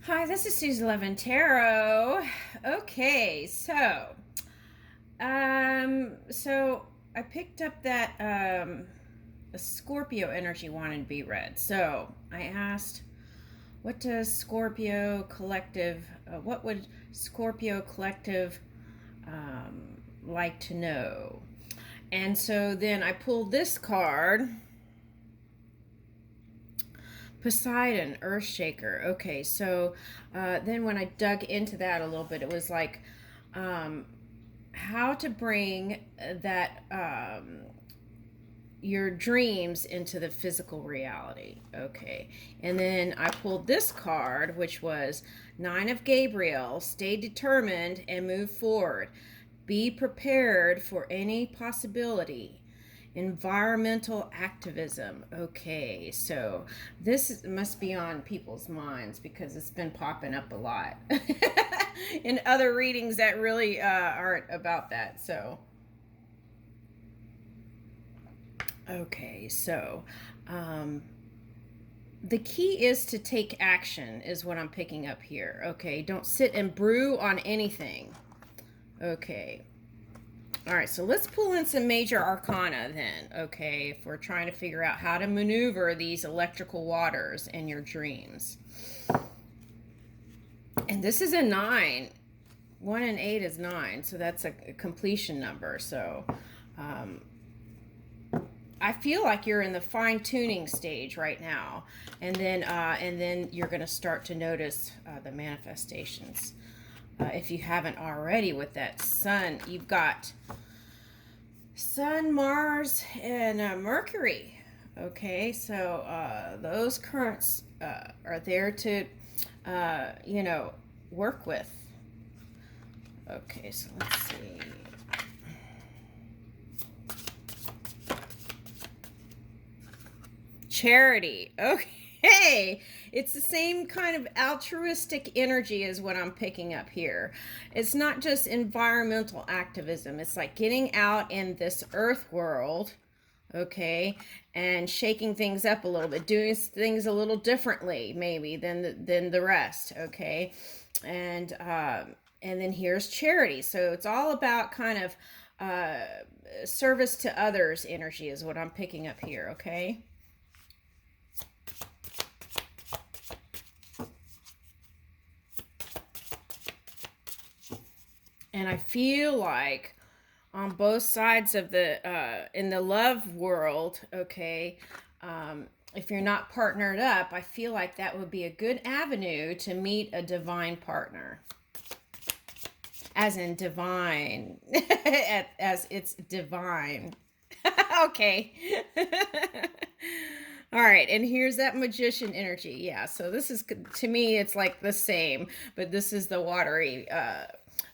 Hi, this is Susie Levin Tarot. Okay, so I picked up that the Scorpio energy wanted to be read. So I asked, what does Scorpio collective? What would Scorpio collective like to know? And so then I pulled this card. Poseidon, Earthshaker. Okay, so then when I dug into that a little bit, it was like how to bring that your dreams into the physical reality. Okay, and then I pulled this card, which was Nine of Gabriel. Stay determined and move forward. Be prepared for any possibility. Environmental activism. Okay, so this must be on people's minds because it's been popping up a lot in other readings that really aren't about that. So, okay, so the key is to take action, is what I'm picking up here. Okay, don't sit and brew on anything. Okay, all right, so let's pull in some major arcana then, okay, if we're trying to figure out how to maneuver these electrical waters in your dreams. And this is a 9. 1 and 8 is 9, so that's a completion number. So I feel like you're in the fine-tuning stage right now, and then you're going to start to notice the manifestations. If you haven't already, with that sun, you've got Sun, Mars, and Mercury. Okay, so those currents are there to, work with. Okay, so let's see. Charity. Okay. It's the same kind of altruistic energy as what I'm picking up here. It's not just environmental activism. It's like getting out in this earth world, okay, and shaking things up a little bit, doing things a little differently maybe than the rest, okay? And then here's charity. So it's all about kind of service to others energy is what I'm picking up here, okay? And I feel like on both sides of the in the love world, okay, if you're not partnered up, I feel like that would be a good avenue to meet a divine partner, as in divine, as it's divine. Okay. All right, and here's that magician energy. Yeah, so this is, to me, it's like the same, but this is the watery,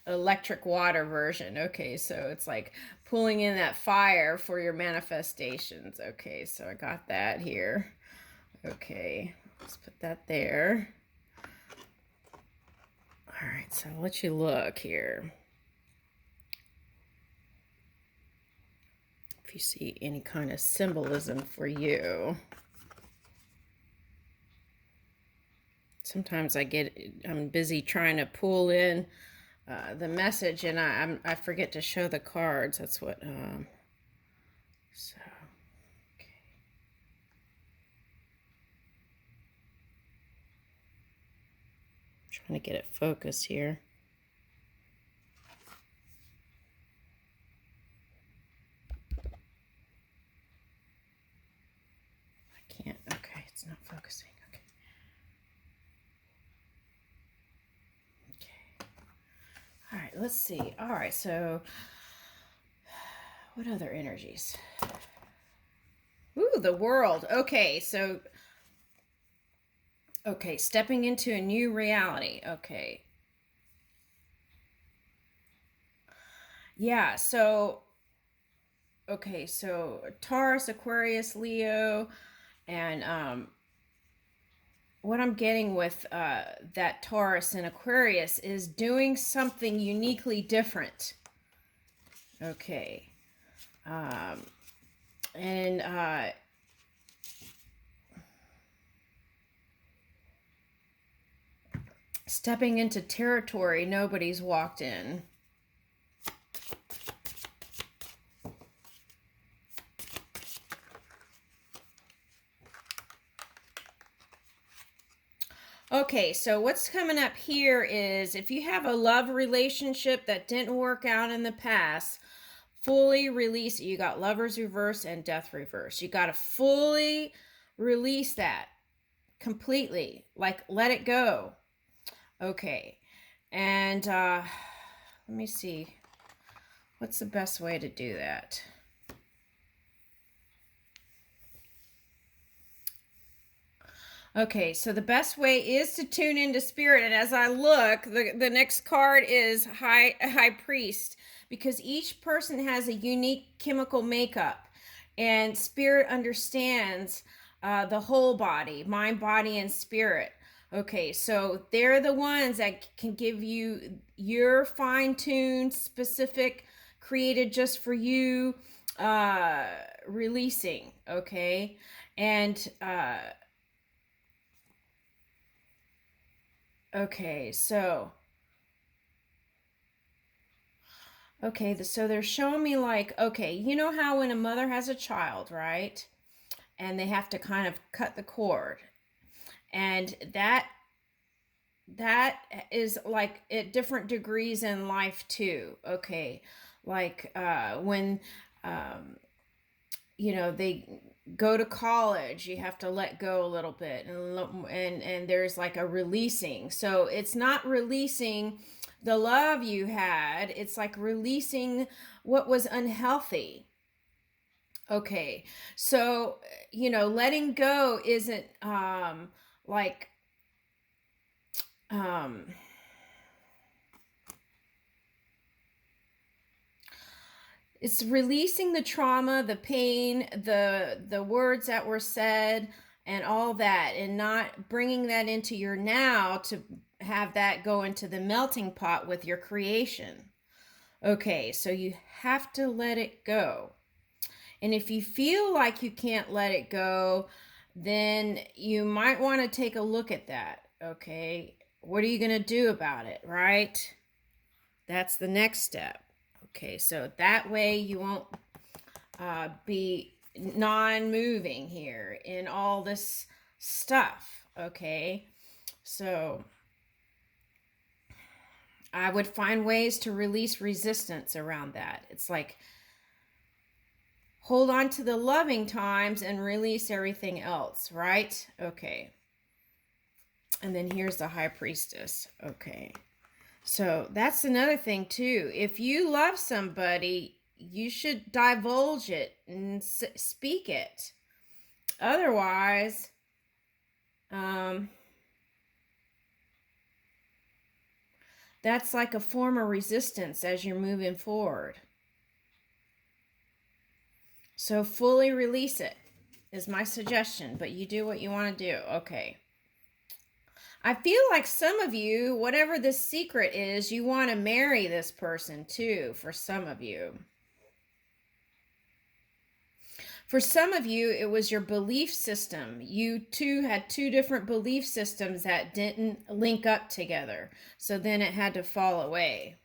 electric water version. Okay, so it's like pulling in that fire for your manifestations. Okay, so I got that here. Okay, let's put that there. All right, so I'll let you look here. If you see any kind of symbolism for you. Sometimes I'm busy trying to pull in the message, and I forget to show the cards. That's what, so, okay. I'm trying to get it focused here. I can't, okay, it's not focusing. All right, let's see. All right, so what other energies? Ooh, the world. Okay, so, okay, stepping into a new reality. Okay. Yeah, so, okay, so Taurus, Aquarius, Leo, and what I'm getting with that Taurus and Aquarius is doing something uniquely different. Okay. And stepping into territory nobody's walked in. Okay, so what's coming up here is if you have a love relationship that didn't work out in the past, fully release it. You got Lovers reverse and Death reverse. You got to fully release that completely. Like, let it go. Okay. And let me see. What's the best way to do that? Okay, so the best way is to tune into spirit. And as I look, the next card is High Priest, because each person has a unique chemical makeup, and spirit understands the whole body, mind, body, and spirit. Okay, so they're the ones that can give you your fine-tuned, specific, created just for you releasing. Okay, and okay, so so they're showing me like, okay, you know how when a mother has a child, right? And they have to kind of cut the cord. And that is like at different degrees in life too. Okay. Like when they go to college, you have to let go a little bit, and there's like a releasing. So it's not releasing the love you had, it's like releasing what was unhealthy. Okay, so letting go isn't like um it's releasing the trauma, the pain, the words that were said, and all that, and not bringing that into your now to have that go into the melting pot with your creation. Okay, so you have to let it go. And if you feel like you can't let it go, then you might want to take a look at that. Okay, what are you going to do about it, right? That's the next step. Okay, so that way you won't be non-moving here in all this stuff. Okay, so I would find ways to release resistance around that. It's like hold on to the loving times and release everything else, right? Okay. And then here's the High Priestess. Okay. So that's another thing too. If you love somebody, you should divulge it and speak it. Otherwise, that's like a form of resistance as you're moving forward. So fully release it is my suggestion, but you do what you want to do. Okay. I feel like some of you, whatever this secret is, you want to marry this person too, for some of you. For some of you, it was your belief system. You two had two different belief systems that didn't link up together. So then it had to fall away.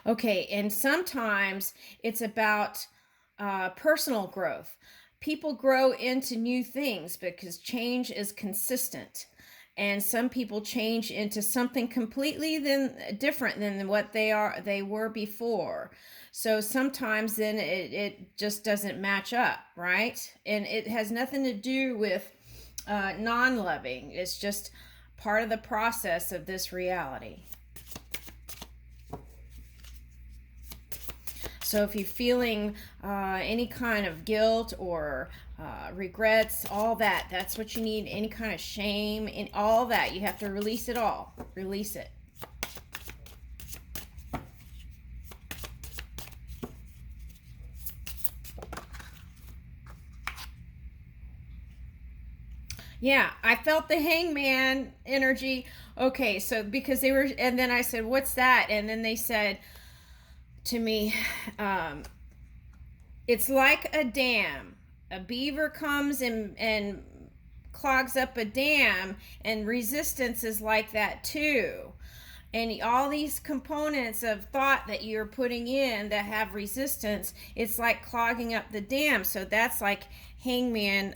Okay, and sometimes it's about personal growth. People grow into new things because change is consistent. And some people change into something completely different than what they were before. So sometimes then it just doesn't match up, right? And it has nothing to do with non-loving. It's just part of the process of this reality. So if you're feeling any kind of guilt or regrets, all that, that's what you need. Any kind of shame, and all that, you have to release it all. Release it. Yeah, I felt the hangman energy. Okay, so because they were, and then I said, what's that? And then they said to me, It's like a dam. A beaver comes and clogs up a dam, and resistance is like that too. And all these components of thought that you're putting in that have resistance, it's like clogging up the dam. So that's like hangman,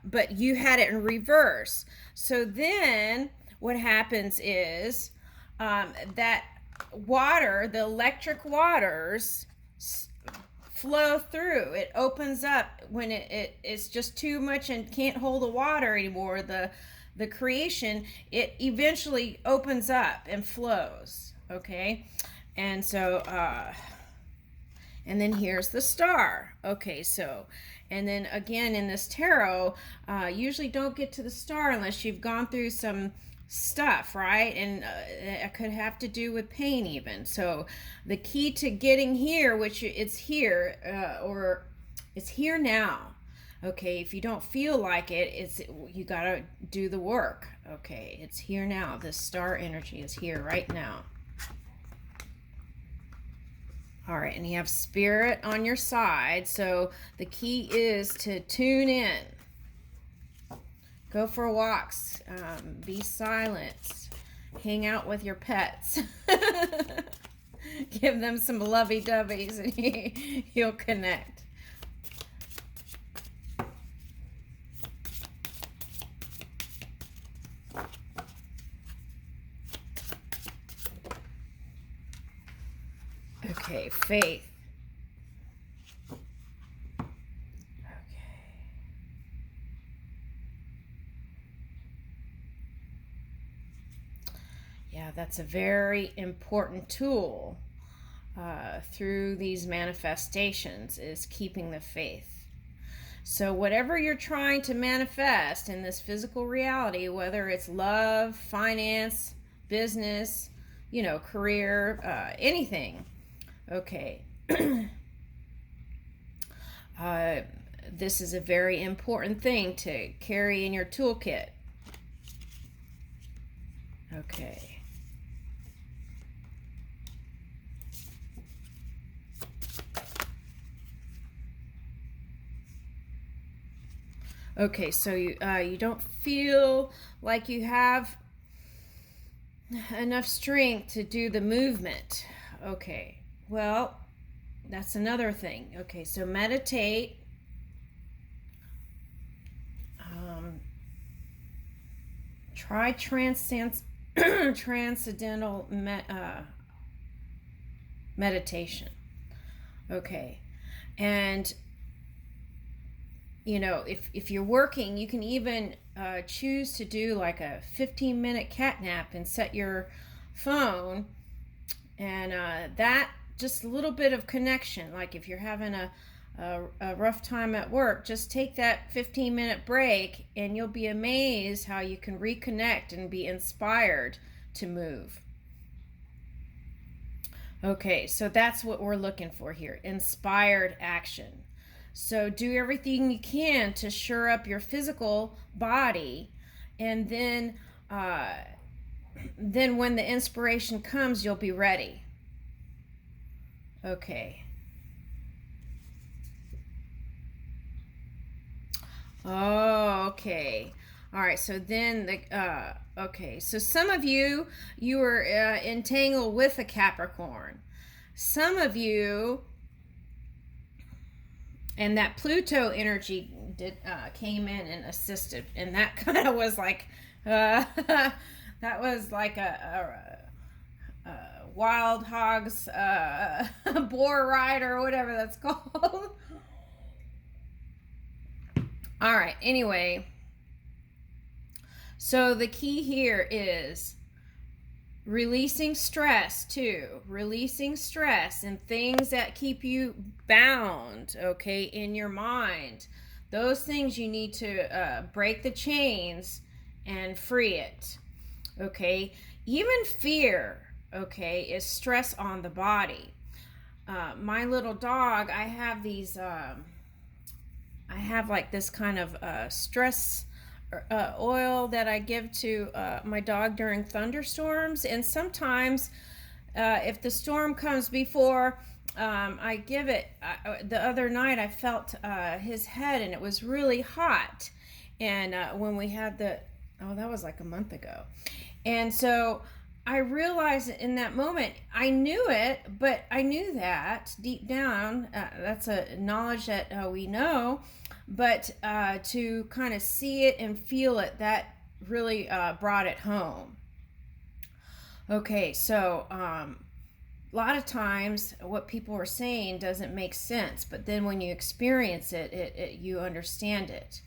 but you had it in reverse. So then what happens is that water, the electric waters, flow through. It opens up when it's just too much and can't hold the water anymore. The creation, it eventually opens up and flows. Okay, and so and then here's the star. Okay, so and then again in this tarot, usually don't get to the star unless you've gone through some stuff, right? And it could have to do with pain even. So the key to getting here, which it's here, or it's here now. Okay, if you don't feel like it, you gotta do the work. Okay, it's here now. This star energy is here right now. All right, and you have spirit on your side, so the key is to tune in. Go for walks, be silent, hang out with your pets. Give them some lovey-doveys and you'll connect. Okay, faith. Yeah, that's a very important tool through these manifestations, is keeping the faith. So whatever you're trying to manifest in this physical reality, whether it's love, finance, business, career, anything, okay, this is a very important thing to carry in your toolkit. Okay. Okay, so you don't feel like you have enough strength to do the movement. Okay, well, that's another thing. Okay, so meditate. Try transcendental meditation. Okay, and if you're working, you can even choose to do like a 15-minute cat nap and set your phone, and that just a little bit of connection. Like if you're having a rough time at work, just take that 15-minute break and you'll be amazed how you can reconnect and be inspired to move. Okay, so that's what we're looking for here, inspired action. So do everything you can to shore up your physical body, and then when the inspiration comes, you'll be ready. Okay. Oh, okay. All right, so then okay, so some of you were entangled with a Capricorn. Some of you, and that Pluto energy came in and assisted, and that kind of was like that was like a wild hogs boar ride or whatever that's called. All right, anyway, so the key here is releasing stress too. Releasing stress and things that keep you bound, okay, in your mind. Those things you need to break the chains and free it, okay? Even fear, okay, is stress on the body. My little dog, I have these... I have like this kind of stress oil that I give to my dog during thunderstorms. And sometimes if the storm comes before I give it, the other night I felt his head and it was really hot. And when we had oh, that was like a month ago. And so I realized in that moment, I knew it, but I knew that deep down, that's a knowledge that we know, but to kind of see it and feel it, that really brought it home. Okay, so a lot of times what people are saying doesn't make sense, but then when you experience it, you understand it.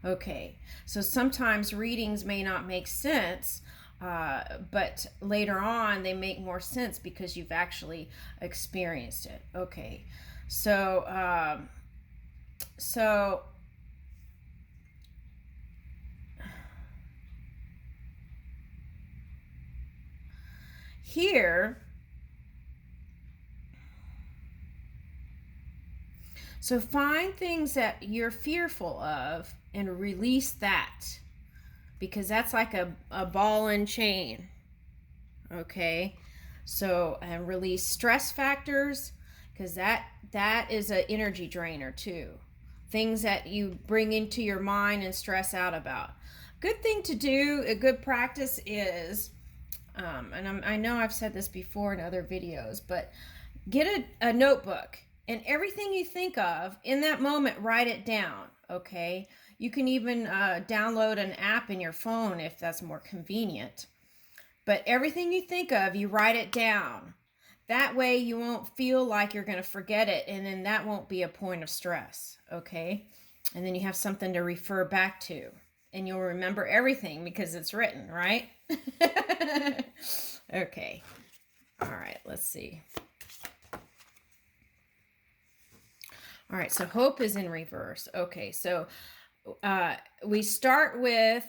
Okay, so sometimes readings may not make sense, but later on they make more sense because you've actually experienced it. Okay, so so here, so find things that you're fearful of and release that, because that's like a ball and chain. Okay, so and release stress factors, because that is an energy drainer too. Things that you bring into your mind and stress out about. Good thing to do, a good practice is, I know I've said this before in other videos, but get a notebook and everything you think of in that moment, write it down. Okay, you can even download an app in your phone if that's more convenient. But everything you think of, you write it down. That way you won't feel like you're going to forget it, and then that won't be a point of stress, okay? And then you have something to refer back to, and you'll remember everything because it's written, right? Okay. All right, let's see. All right, so hope is in reverse. Okay, so we start with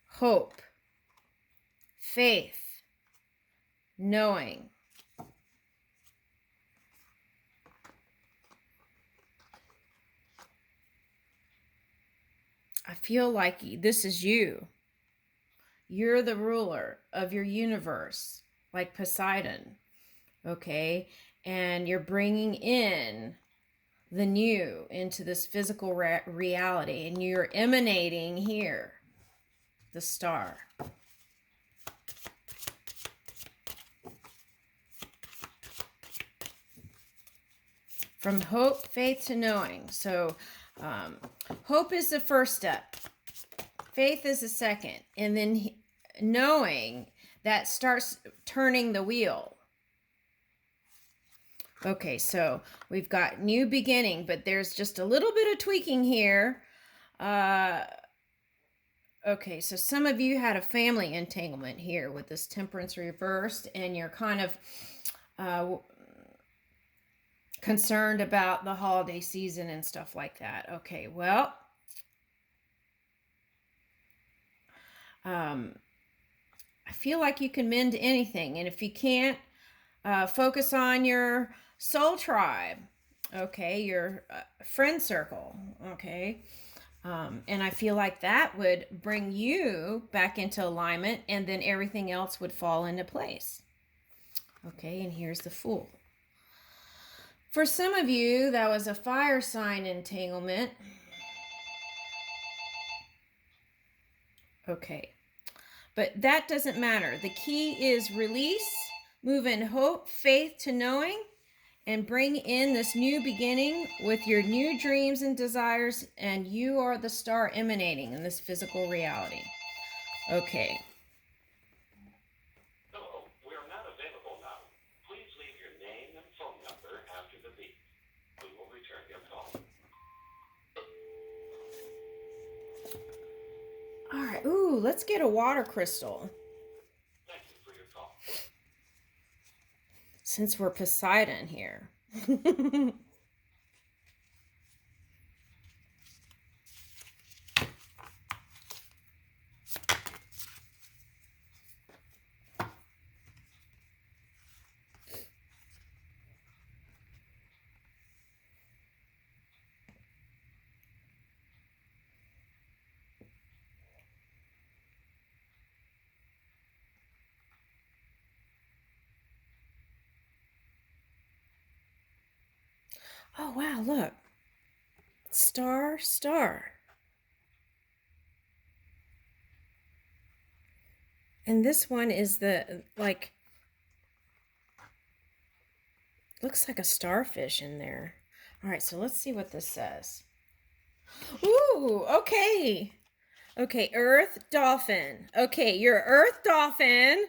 hope, faith, knowing. I feel like this is you. You're the ruler of your universe, like Poseidon, okay? And you're bringing in the new into this physical reality, and you're emanating here, the star. From hope, faith to knowing. So hope is the first step. Faith is the second. And then knowing, that starts turning the wheel. Okay, so we've got new beginning, but there's just a little bit of tweaking here. Okay, so some of you had a family entanglement here with this temperance reversed, and you're kind of concerned about the holiday season and stuff like that. Okay, well, I feel like you can mend anything, and if you can't, focus on your soul tribe, okay, your friend circle, okay, and I feel like that would bring you back into alignment, and then everything else would fall into place. Okay, and here's the Fool. For some of you, that was a fire sign entanglement. Okay, but that doesn't matter. The key is release, move in hope, faith to knowing, and bring in this new beginning with your new dreams and desires, and you are the star emanating in this physical reality. Okay. Hello, we are not available now. Please leave your name and phone number after the beep. We will return your call. All right. Ooh, let's get a water crystal. Thank you for your call. Since we're Poseidon here. Wow, look. Star, star. And this one is looks like a starfish in there. All right, so let's see what this says. Ooh, okay. Okay, Earth dolphin. Okay, you're Earth dolphin.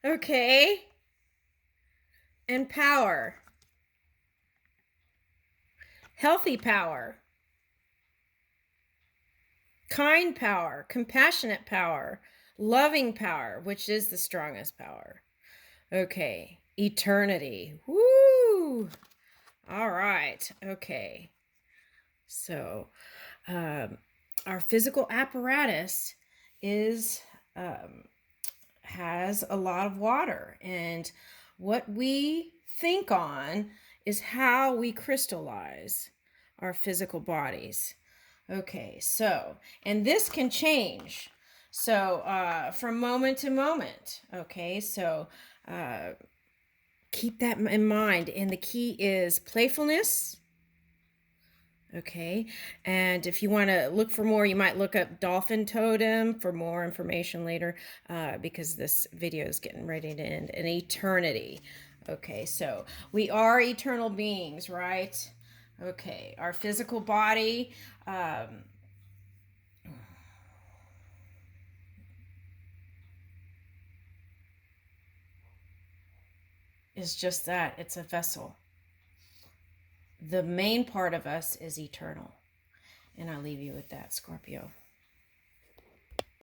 Okay. And power. Healthy power. Kind power. Compassionate power. Loving power, which is the strongest power. Okay. Eternity. Woo! All right. Okay. So, our physical apparatus is has a lot of water, and what we think on is how we crystallize our physical bodies. Okay, so, and this can change. So, from moment to moment. Okay, so keep that in mind. And the key is playfulness. Okay, and if you want to look for more, you might look up dolphin totem for more information later, because this video is getting ready to end. An eternity. Okay, so we are eternal beings, right? Okay, our physical body is just that. It's a vessel. The main part of us is eternal. And I'll leave you with that, Scorpio.